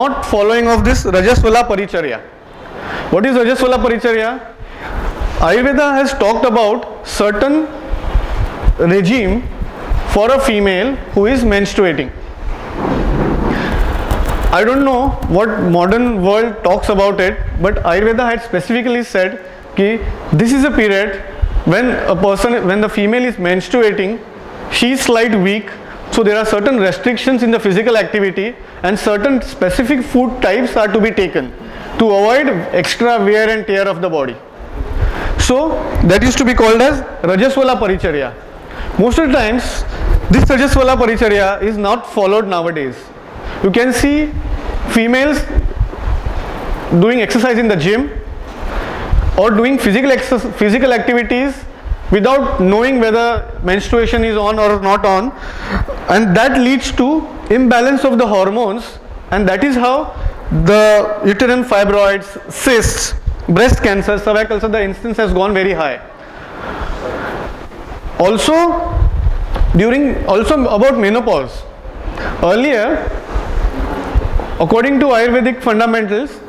not following of this Rajaswala Paricharya. What is Rajaswala Paricharya? Ayurveda has talked about certain regime for a female who is menstruating. I don't know what modern world talks about it, but Ayurveda had specifically said that this is a period when the female is menstruating, she is slightly weak, so there are certain restrictions in the physical activity and certain specific food types are to be taken to avoid extra wear and tear of the body. So that used to be called as Rajaswala Paricharya. Most of the times this Rajaswala Paricharya is not followed nowadays. You can see females doing exercise in the gym or doing physical activities without knowing whether menstruation is on or not on, and that leads to imbalance of the hormones, and that is how the uterine fibroids, cysts, breast cancer, cervical cancer, the incidence has gone very high. Also about menopause. Earlier, according to Ayurvedic fundamentals,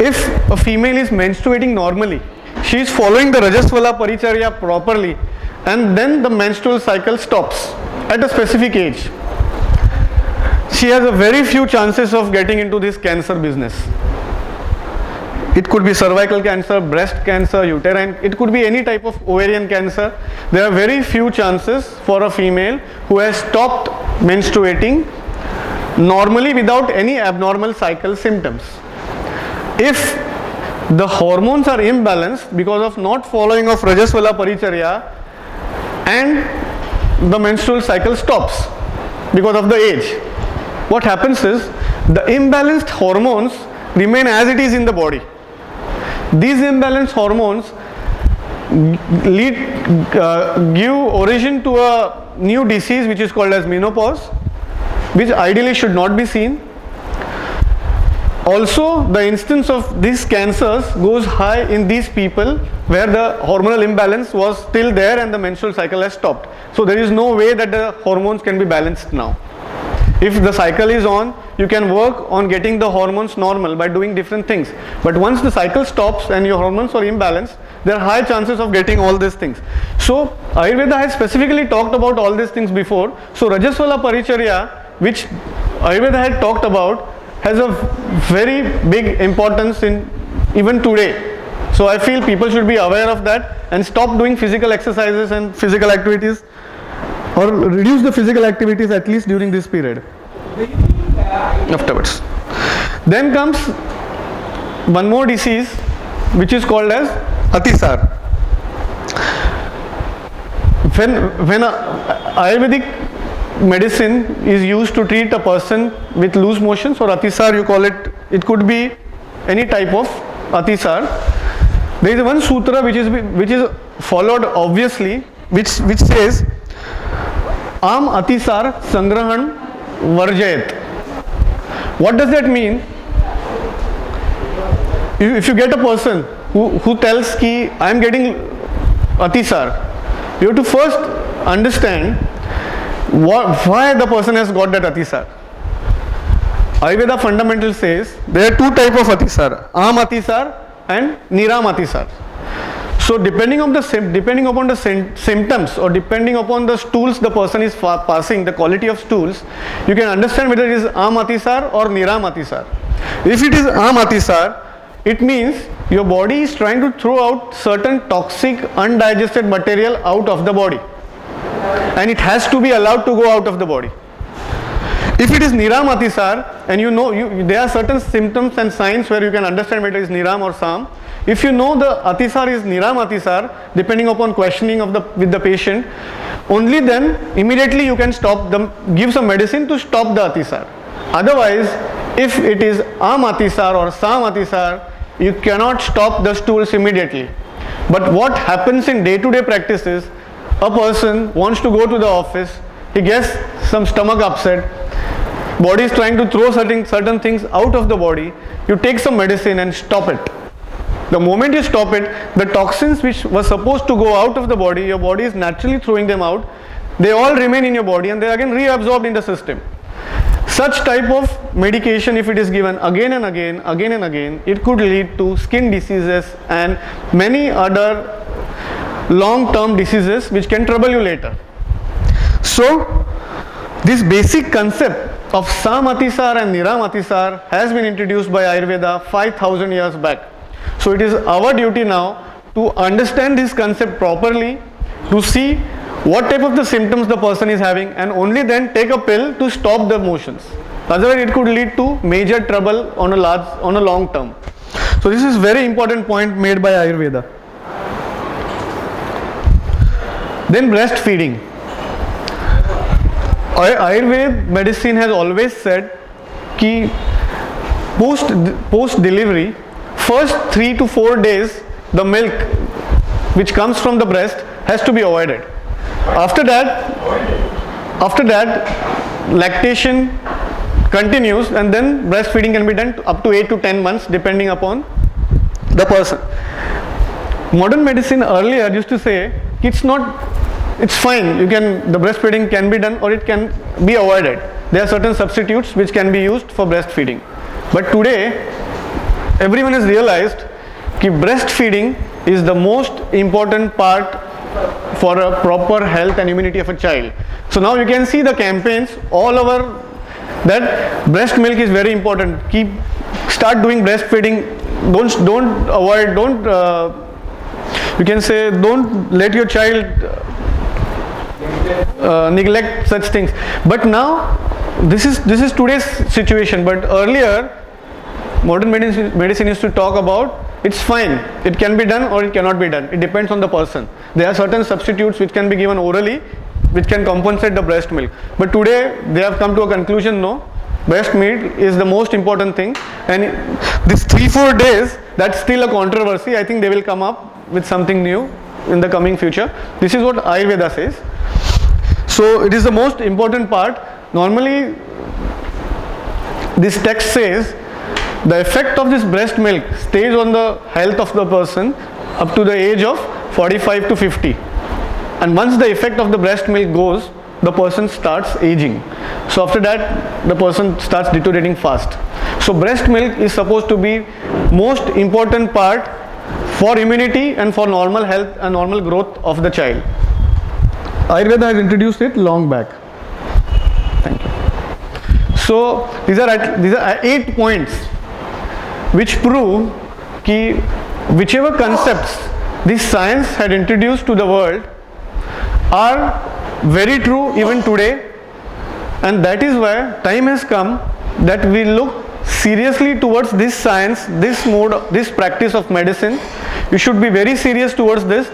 if a female is menstruating normally, she is following the Rajaswala Paricharya properly, and then the menstrual cycle stops at a specific age, she has a very few chances of getting into this cancer business. It could be cervical cancer, breast cancer, uterine, it could be any type of ovarian cancer. There are very few chances for a female who has stopped menstruating normally without any abnormal cycle symptoms. If the hormones are imbalanced because of not following of Rajaswala Paricharya and the menstrual cycle stops because of the age, what happens is the imbalanced hormones remain as it is in the body. These imbalanced hormones give origin to a new disease which is called as menopause, which ideally should not be seen. Also, the instance of these cancers goes high in these people where the hormonal imbalance was still there and the menstrual cycle has stopped. So there is no way that the hormones can be balanced now. If the cycle is on, you can work on getting the hormones normal by doing different things. But once the cycle stops and your hormones are imbalanced, there are high chances of getting all these things. So Ayurveda has specifically talked about all these things before. So Rajaswala Paricharya, which Ayurveda had talked about, has a very big importance in even today. So I feel people should be aware of that and stop doing physical exercises and physical activities, or reduce the physical activities at least during this period. Afterwards, then comes one more disease which is called as Atisar. When Ayurvedic medicine is used to treat a person with loose motions or Atisar, you call it, it could be any type of Atisar. There is one sutra which is followed obviously, which says Am Atisar Sangrahan Varjayat. What does that mean? If you get a person who tells ki I am getting Atisar, you have to first understand why the person has got that Atisar. Ayurveda fundamental says there are two types of Atisar, Am Atisar and Niram Atisar. So depending upon the symptoms or depending upon the stools the person is passing, the quality of stools, you can understand whether it is Am Atisar or Niram Atisar. If it is Am Atisar, it means your body is trying to throw out certain toxic undigested material out of the body, and it has to be allowed to go out of the body. If it is Niram Atisar, and there are certain symptoms and signs where you can understand whether it is Niram or Sam. If you know the Atisar is Niram Atisar, depending upon questioning with the patient, only then immediately you can give some medicine to stop the Atisar. Otherwise, if it is Am Atisar or Sam Atisar, you cannot stop the stools immediately. But what happens in day-to-day practice is, a person wants to go to the office, he gets some stomach upset, body is trying to throw certain things out of the body, you take some medicine and stop it. The moment you stop it, the toxins which were supposed to go out of the body, your body is naturally throwing them out, they all remain in your body and they are again reabsorbed in the system. such type of medication, if it is given again and again, it could lead to skin diseases and many other long-term diseases which can trouble you later. So this basic concept of Samatisar and Niramatisar has been introduced by Ayurveda 5000 years back. So it is our duty now to understand this concept properly, to see what type of the symptoms the person is having, and only then take a pill to stop the motions. Otherwise it could lead to major trouble on a long term. So this is very important point made by Ayurveda. Then breastfeeding. Ayurveda medicine has always said कि post delivery, first 3 to 4 days the milk which comes from the breast has to be avoided. After that lactation continues, and then breastfeeding can be done up to 8 to 10 months depending upon the person. Modern medicine earlier used to say it's fine, the breastfeeding can be done or it can be avoided. There are certain substitutes which can be used for breastfeeding. But today everyone has realized that breastfeeding is the most important part for a proper health and immunity of a child. So now you can see the campaigns all over that breast milk is very important. Start doing breastfeeding. Don't let your child neglect such things. But now this is today's situation. But earlier modern medicine used to talk about it's fine, it can be done or it cannot be done. It depends on the person. There are certain substitutes which can be given orally which can compensate the breast milk. But today they have come to a conclusion, no, breast milk is the most important thing. And this 3-4 days, that's still a controversy. I think they will come up with something new in the coming future. This is what Ayurveda says. So it is the most important part. Normally this text says the effect of this breast milk stays on the health of the person up to the age of 45 to 50. And once the effect of the breast milk goes, the person starts aging. So after that, the person starts deteriorating fast. So breast milk is supposed to be most important part for immunity and for normal health and normal growth of the child. Ayurveda has introduced it long back. Thank you. So these are 8 points which prove that whichever concepts this science had introduced to the world are very true even today, and that is why time has come that we look seriously towards this science, this mode, this practice of medicine. You should be very serious towards this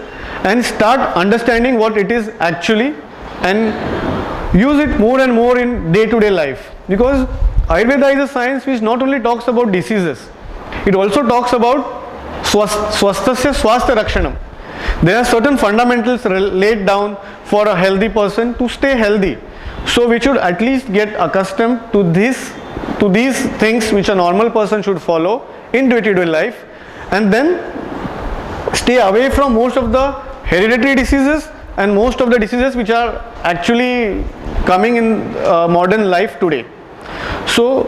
and start understanding what it is actually and use it more and more in day-to-day life, because Ayurveda is a science which not only talks about diseases, it also talks about swasthasya swasthya rakshanam. There are certain fundamentals laid down for a healthy person to stay healthy. So we should at least get accustomed to these things which a normal person should follow in day-to-day life, and then stay away from most of the hereditary diseases and most of the diseases which are actually coming in modern life today. So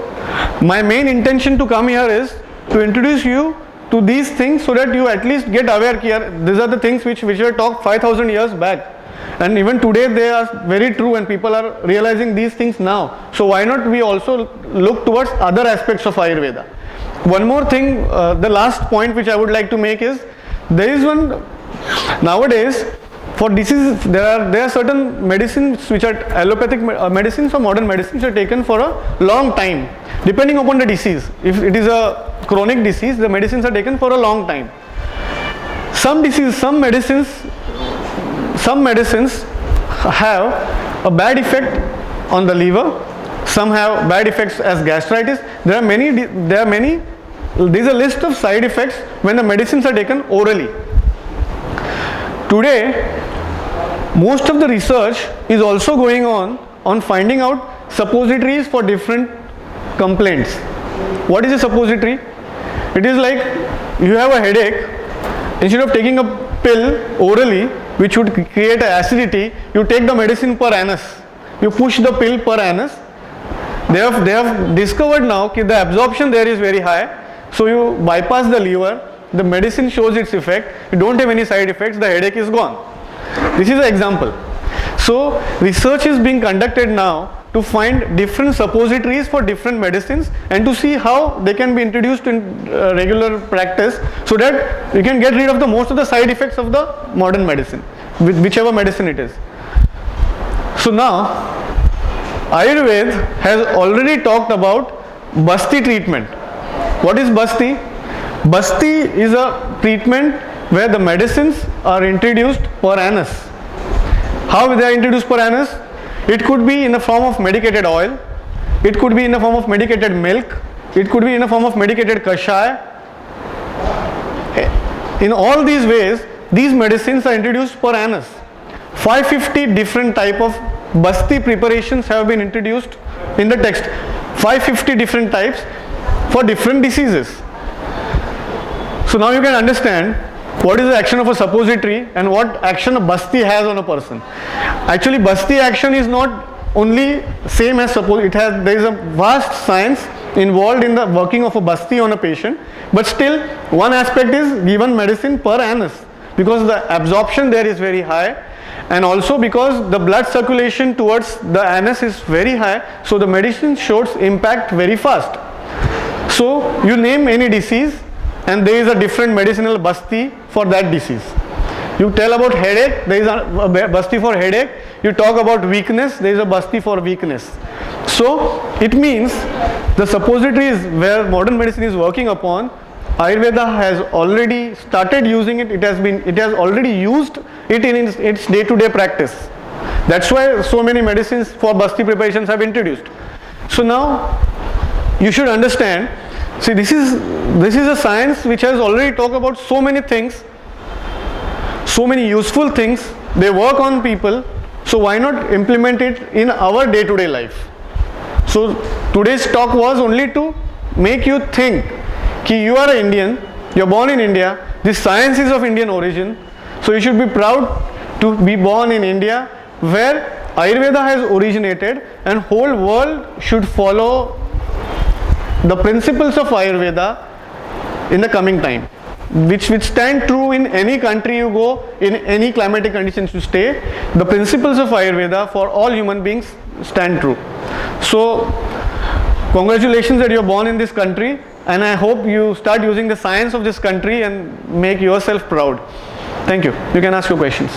my main intention to come here is to introduce you to these things so that you at least get aware here. These are the things which were talked 5000 years back, and even today they are very true and people are realizing these things now. So why not we also look towards other aspects of Ayurveda. One more thing, the last point which I would like to make is, there is one nowadays for diseases, there are certain medicines which are allopathic medicines or modern medicines are taken for a long time depending upon the disease. If it is a chronic disease, the medicines are taken for a long time. Some medicines have a bad effect on the liver, some have bad effects as gastritis. There are many, there is a list of side effects when the medicines are taken orally. Today, most of the research is also going on finding out suppositories for different complaints. What is a suppository? It is like you have a headache, instead of taking a pill orally which would create acidity, you take the medicine per anus. You push the pill per anus they have discovered now that the absorption there is very high, so you bypass the liver, the medicine shows its effect, you don't have any side effects, the headache is gone. This is an example. So research is being conducted now to find different suppositories for different medicines and to see how they can be introduced in regular practice, so that you can get rid of the most of the side effects of the modern medicine, whichever medicine it is. So now Ayurveda has already talked about Basti treatment. What is Basti? Basti is a treatment where the medicines are introduced per annus. How they are introduced per annus? It could be in the form of medicated oil, it could be in the form of medicated milk, it could be in the form of medicated kashaya. In all these ways, these medicines are introduced per annus. 550 different type of Basti preparations have been introduced in the text. 550 different types for different diseases. So now you can understand what is the action of a suppository and what action a Basti has on a person. Actually, Basti action is not only same as there is a vast science involved in the working of a Basti on a patient, but still one aspect is given medicine per annus, because the absorption there is very high, and also because the blood circulation towards the annus is very high, so the medicine shows impact very fast. So you name any disease and there is a different medicinal Basti for that disease. You tell about headache, there is a Basti for headache. You talk about weakness, there is a Basti for weakness. So it means the suppositories where modern medicine is working upon, Ayurveda has already started using it. It has already used it in its day-to-day practice. That's why so many medicines for Basti preparations have introduced. So now you should understand. See, this is a science which has already talked about so many things, so many useful things. They work on people, so why not implement it in our day-to-day life? So today's talk was only to make you think कि you are an Indian, you are born in India, this science is of Indian origin, so you should be proud to be born in India, where Ayurveda has originated, and whole world should follow the principles of Ayurveda in the coming time, which stand true in any country you go, in any climatic conditions you stay. The principles of Ayurveda for all human beings stand true. So congratulations that you are born in this country, and I hope you start using the science of this country and make yourself proud. Thank you. You can ask your questions.